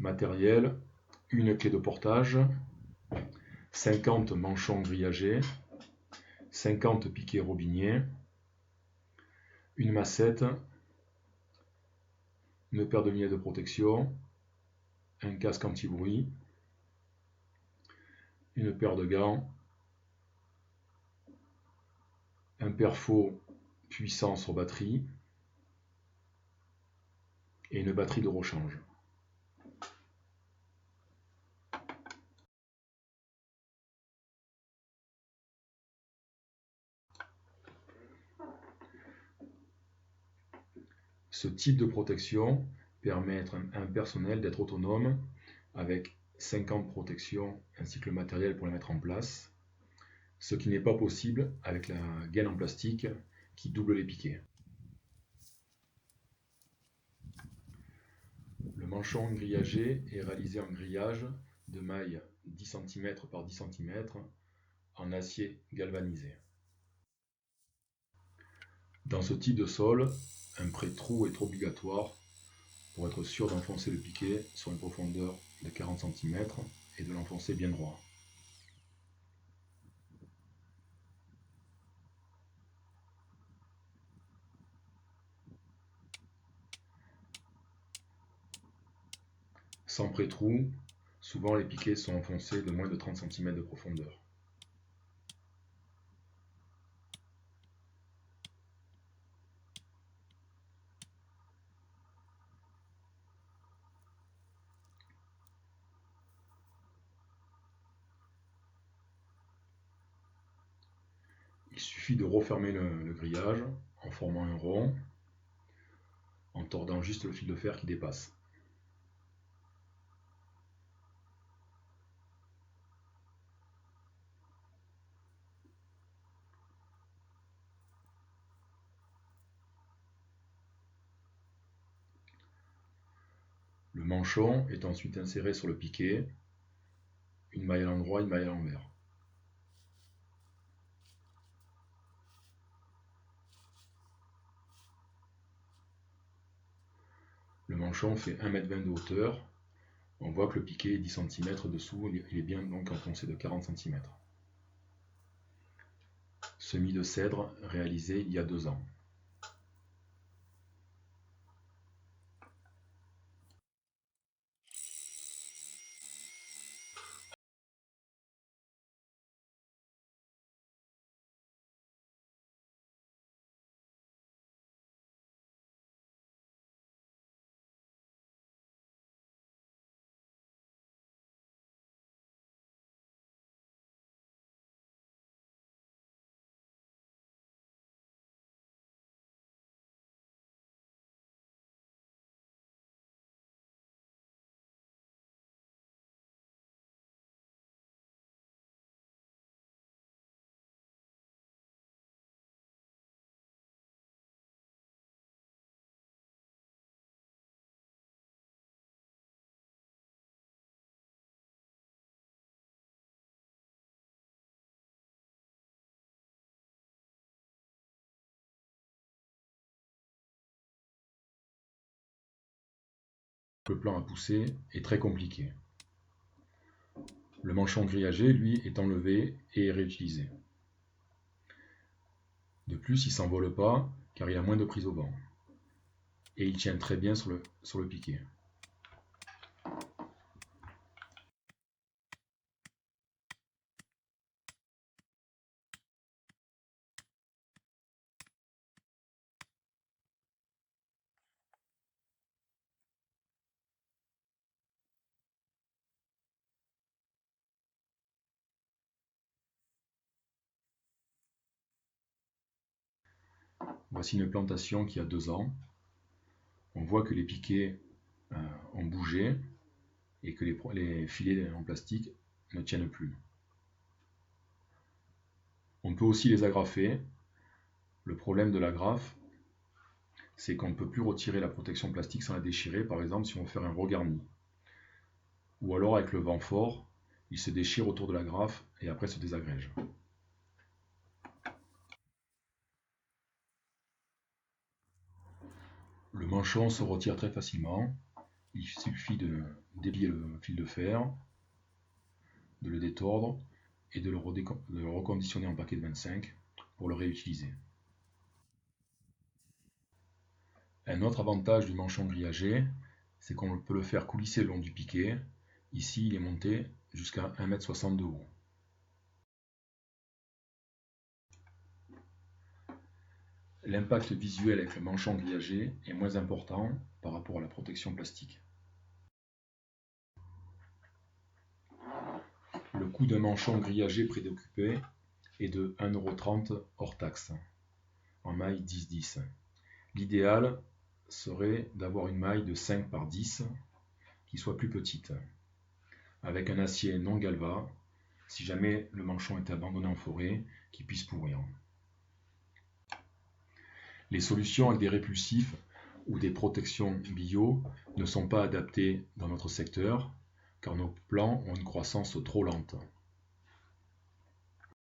Matériel, une clé de portage, 50 manchons grillagés, 50 piquets robiniers, une massette, une paire de lunettes de protection, un casque anti-bruit, une paire de gants, un pare-feu puissant sur batterie et une batterie de rechange. Ce type de protection permet à un personnel d'être autonome avec 50 protections ainsi que le matériel pour les mettre en place, ce qui n'est pas possible avec la gaine en plastique qui double les piquets. Le manchon grillagé est réalisé en grillage de maille 10 cm par 10 cm en acier galvanisé. Dans ce type de sol, un pré-trou est obligatoire pour être sûr d'enfoncer le piquet sur une profondeur de 40 cm et de l'enfoncer bien droit. Sans pré-trou, souvent les piquets sont enfoncés de moins de 30 cm de profondeur. Il suffit de refermer le grillage en formant un rond, en tordant juste le fil de fer qui dépasse. Le manchon est ensuite inséré sur le piquet, une maille à l'endroit, une maille à l'envers. Le manchon fait 1,20 m de hauteur. On voit que le piquet est 10 cm dessous, il est bien donc enfoncé de 40 cm. Semis de cèdre réalisé il y a 2 ans. Le plan à pousser est très compliqué. Le manchon grillagé, lui, est enlevé et est réutilisé. De plus, il ne s'envole pas car il a moins de prise au vent. Et il tient très bien sur le piquet. Voici une plantation qui a 2 ans. On voit que les piquets ont bougé et que les filets en plastique ne tiennent plus. On peut aussi les agrafer. Le problème de l'agrafe, c'est qu'on ne peut plus retirer la protection plastique sans la déchirer, par exemple si on veut faire un regarni. Ou alors avec le vent fort, il se déchire autour de l'agrafe et après se désagrège. Le manchon se retire très facilement Il suffit de déplier le fil de fer, de le détordre et de le reconditionner en paquet de 25 pour le réutiliser. Un autre avantage du manchon grillagé, c'est qu'on peut le faire coulisser le long du piquet. Ici, il est monté jusqu'à 1,60 m de haut. L'impact visuel avec le manchon grillagé est moins important par rapport à la protection plastique. Le coût d'un manchon grillagé prédécoupé est de 1,30 € hors taxe, en maille 10-10. L'idéal serait d'avoir une maille de 5 par 10 qui soit plus petite, avec un acier non galva, si jamais le manchon est abandonné en forêt, qui puisse pourrir. Les solutions avec des répulsifs ou des protections bio ne sont pas adaptées dans notre secteur, car nos plants ont une croissance trop lente.